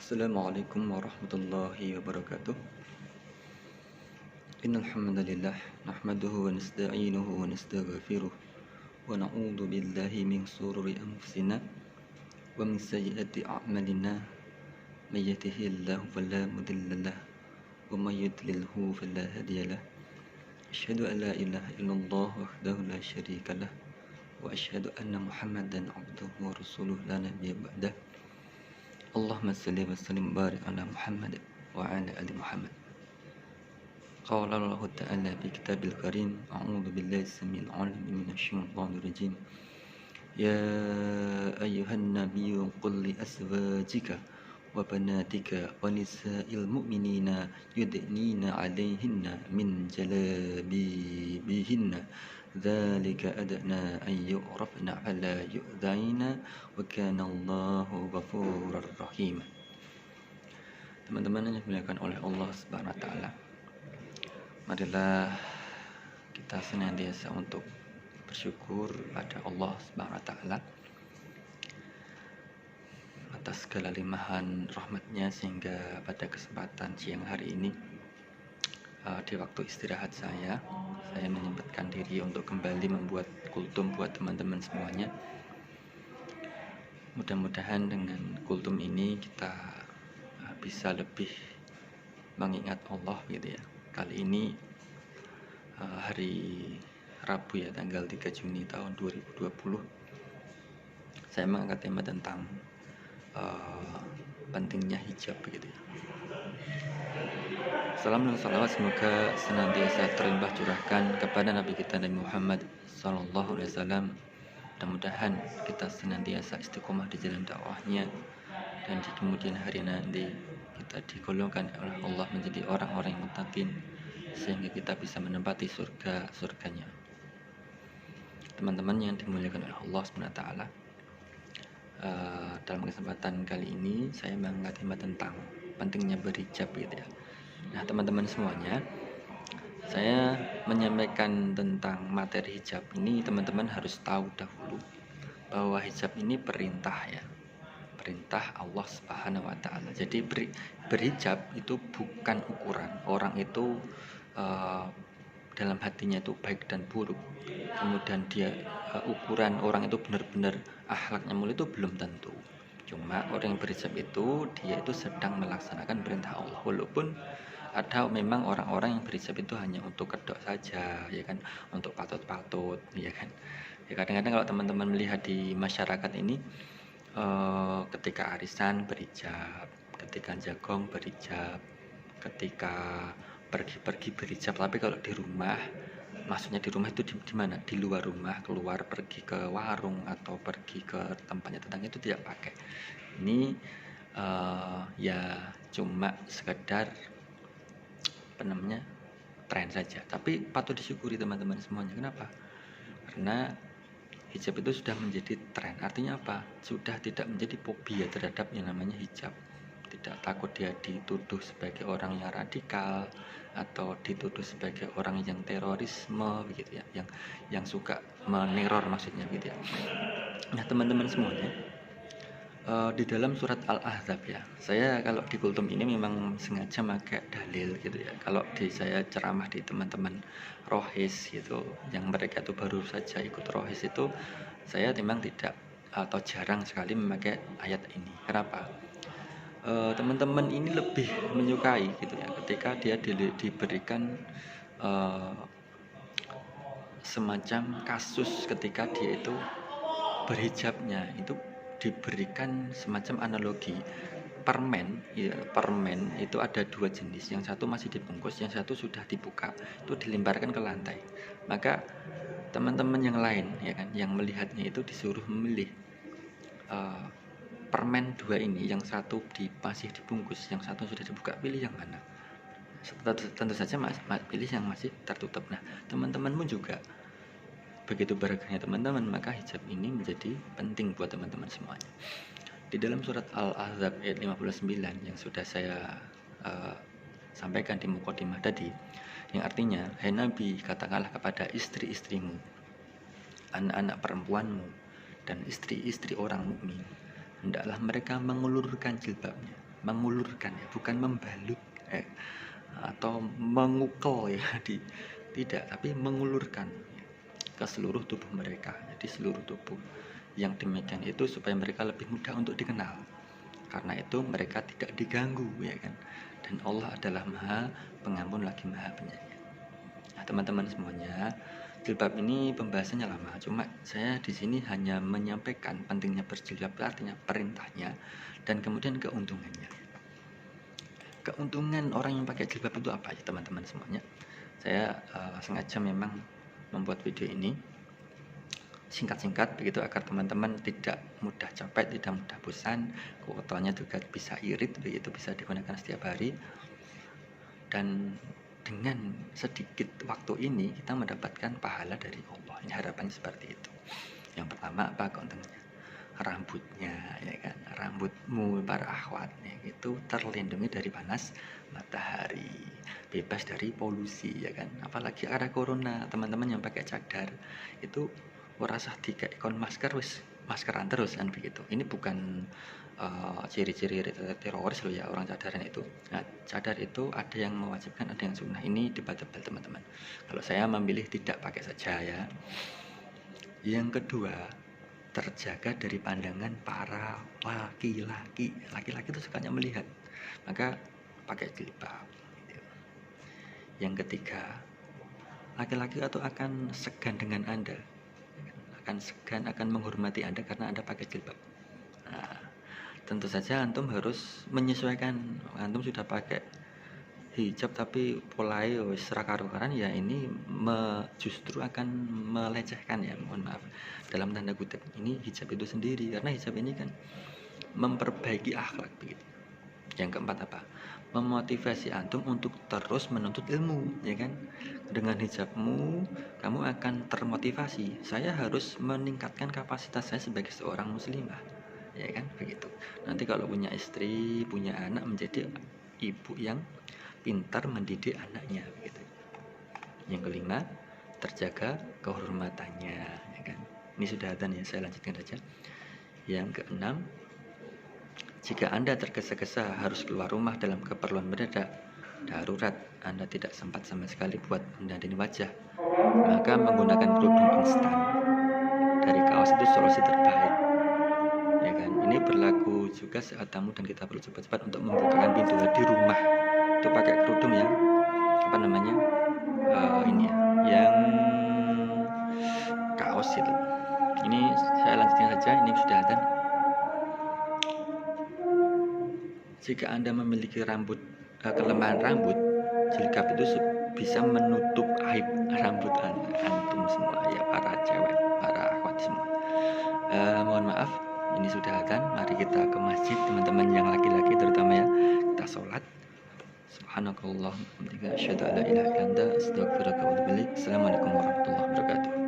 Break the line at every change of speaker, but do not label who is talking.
Assalamualaikum warahmatullahi wabarakatuh. Innal hamdalillah nahmaduhu wa nasta'inuhu wa nastaghfiruh wa na'udzu billahi min shururi anfusina wa min sayyiati a'malina. May yahdihillahu fala mudilla lahu wa may yudlilhu fala hadiya lahu. Asyhadu an la ilaha illallah wahdahu la syarika lah wa asyhadu anna Muhammadan 'abduhu wa rasuluhu la nabiyya ba'dah. Allahumma salli wa sallim barik ala Muhammad wa ala ali Muhammad. Qala Allah ta'ala fi kitabil karim, a'udzu billahi samil alim minasyaitonir rajim. Ya ayyuhan nabiyyu qul li azwajika wa banatika wa nisa'il mu'minina yudnina 'alaihinna min jalabibihinna dzalika adna an yu'rafna fala yu'dzaina wa kana Allahu ghafurur rahim. Teman-teman yang dimuliakan oleh Allah Subhanahu wa taala, marilah kita senantiasa untuk bersyukur pada Allah Subhanahu wa taala atas segala limpahan rahmatnya, sehingga pada kesempatan siang hari ini di waktu istirahat saya menyempatkan diri untuk kembali membuat kultum buat teman-teman semuanya. Mudah-mudahan dengan kultum ini kita bisa lebih mengingat Allah gitu ya. Kali ini hari Rabu ya, tanggal 3 Juni tahun 2020, saya mengangkat tema tentang pentingnya hijab begitu ya. Salam dan salawat semoga senantiasa terlimpah curahkan kepada Nabi kita Nabi Muhammad sallallahu alaihi wasallam. Mudah-mudahan kita senantiasa istiqomah di jalan dakwahnya, dan di kemudian hari nanti kita digolongkan oleh Allah menjadi orang-orang yang muttaqin, sehingga kita bisa menempati surganya. Teman-teman yang dimuliakan oleh Allah Subhanahu wa taala, dalam kesempatan kali ini saya mengangkat tema tentang pentingnya berhijab gitu ya. Nah, teman-teman semuanya, saya menyampaikan tentang materi hijab ini, teman-teman harus tahu dahulu bahwa hijab ini perintah ya, perintah Allah Subhanahu wa taala. Jadi berhijab itu bukan ukuran orang itu dalam hatinya itu baik dan buruk, kemudian dia ukuran orang itu benar-benar akhlaknya mulia, itu belum tentu. Cuma orang yang berhijab itu dia itu sedang melaksanakan perintah Allah, walaupun ada memang orang-orang yang berhijab itu hanya untuk kedok saja ya kan, untuk patut-patut ya kan. Ya, kadang-kadang kalau teman-teman melihat di masyarakat ini, ketika arisan berhijab, ketika jagong berhijab, ketika pergi-pergi berhijab. Tapi kalau di rumah, maksudnya di rumah itu di mana? Di luar rumah, keluar pergi ke warung atau pergi ke tempatnya tetangga itu tidak pakai. Ini ya cuma sekedar tren saja. Tapi patut disyukuri teman-teman semuanya. Kenapa? Karena hijab itu sudah menjadi tren. Artinya apa? Sudah tidak menjadi fobia terhadap yang namanya hijab. Tidak takut dia dituduh sebagai orang yang radikal atau dituduh sebagai orang yang terorisme begitu ya, yang suka meneror maksudnya gitu ya. Nah, teman-teman semuanya, di dalam surat Al-Ahzab ya, saya kalau di kultum ini memang sengaja pakai dalil gitu ya. Kalau saya ceramah di teman-teman rohis gitu, yang mereka itu baru saja ikut rohis itu, saya memang tidak atau jarang sekali memakai ayat ini. Kenapa? Teman-teman ini lebih menyukai gitu ya, ketika dia diberikan semacam kasus ketika dia itu berhijabnya itu diberikan semacam analogi permen ya. Permen itu ada dua jenis, yang satu masih dibungkus, yang satu sudah dibuka, itu dilemparkan ke lantai. Maka teman-teman yang lain ya kan, yang melihatnya itu disuruh memilih permen dua ini, yang satu masih dibungkus, yang satu sudah dibuka, pilih yang mana? Tentu saja pilih yang masih tertutup. Nah, teman-temanmu juga begitu beraganya teman-teman, maka hijab ini menjadi penting buat teman-teman semuanya. Di dalam surat Al-Ahzab ayat 59 yang sudah saya sampaikan di mukadimah tadi, yang artinya, hai Nabi, katakanlah kepada istri-istrimu, anak-anak perempuanmu, dan istri-istri orang mukmin, hendaklah mereka mengulurkan jilbabnya. mengulurkan ya, bukan membalut atau mengukel ya tidak, tapi mengulurkan ke seluruh tubuh mereka. Jadi seluruh tubuh yang demikian itu supaya mereka lebih mudah untuk dikenal. Karena itu mereka tidak diganggu ya kan. Dan Allah adalah Maha Pengampun lagi Maha Penyayang. Nah, teman-teman semuanya, jilbab ini pembahasannya lama. Cuma saya di sini hanya menyampaikan pentingnya berjilbab, artinya perintahnya dan kemudian keuntungannya. Keuntungan orang yang pakai jilbab itu apa ya teman-teman semuanya? Saya sengaja memang membuat video ini singkat-singkat begitu agar teman-teman tidak mudah capek, tidak mudah bosan, kuotanya juga bisa irit begitu, bisa digunakan setiap hari. Dan dengan sedikit waktu ini kita mendapatkan pahala dari Allah. Ini harapannya seperti itu. Yang pertama apa keuntungannya? Rambutnya ya kan, rambutmu para akhwat itu terlindungi dari panas matahari, bebas dari polusi ya kan. Apalagi ada corona, teman-teman yang pakai cadar itu rasa dikon masker wis maskeran terus kan begitu. Ini bukan ciri-ciri teroris loh ya orang cadaran itu. Nah, cadar itu ada yang mewajibkan, ada yang sunnah. Ini debatable teman-teman. Kalau saya memilih tidak pakai saja ya. Yang kedua, terjaga dari pandangan para laki-laki. Laki-laki itu sukanya melihat, maka pakai jilbab. Yang ketiga, laki-laki itu akan segan dengan Anda, akan segan, akan menghormati Anda karena Anda pakai jilbab. Nah, tentu saja antum harus menyesuaikan. Antum sudah pakai hijab tapi polanya wis ra karu-karan ya, ini justru akan melecehkan ya, mohon maaf dalam tanda kutip ini hijab itu sendiri, karena hijab ini kan memperbaiki akhlak begitu. Yang keempat apa? Memotivasi antum untuk terus menuntut ilmu ya kan. Dengan hijabmu kamu akan termotivasi, saya harus meningkatkan kapasitas saya sebagai seorang muslimah ya kan begitu. Nanti kalau punya istri, punya anak, menjadi ibu yang pintar mendidik anaknya begitu. Yang kelima, terjaga kehormatannya ya kan. Ini sudah adzan ya, saya lanjutkan saja. Yang keenam, jika Anda tergesa-gesa harus keluar rumah dalam keperluan mendadak, darurat, Anda tidak sempat sama sekali buat mendandani wajah, maka menggunakan kerudung instan dari kaos itu solusi terbaik ya kan. Ini berlaku juga saat tamu dan kita perlu cepat-cepat untuk membukakan pintu di rumah, itu pakai kerudung yang apa namanya ini ya, yang kaos itu. Ini saya lanjutkan saja, ini sudah ada. Jika Anda memiliki kelemahan rambut, jilbab itu bisa menutup aib rambut antum semua ya, para cewek, para akhwat semua. Mohon maaf, ini sudah akan. Mari kita ke masjid teman-teman yang laki-laki terutama ya, kita sholat. Subhanakallah, asyhadu an la ilaha illa anta, astaghfiruka wa atubu ilaik. Assalamualaikum warahmatullahi wabarakatuh.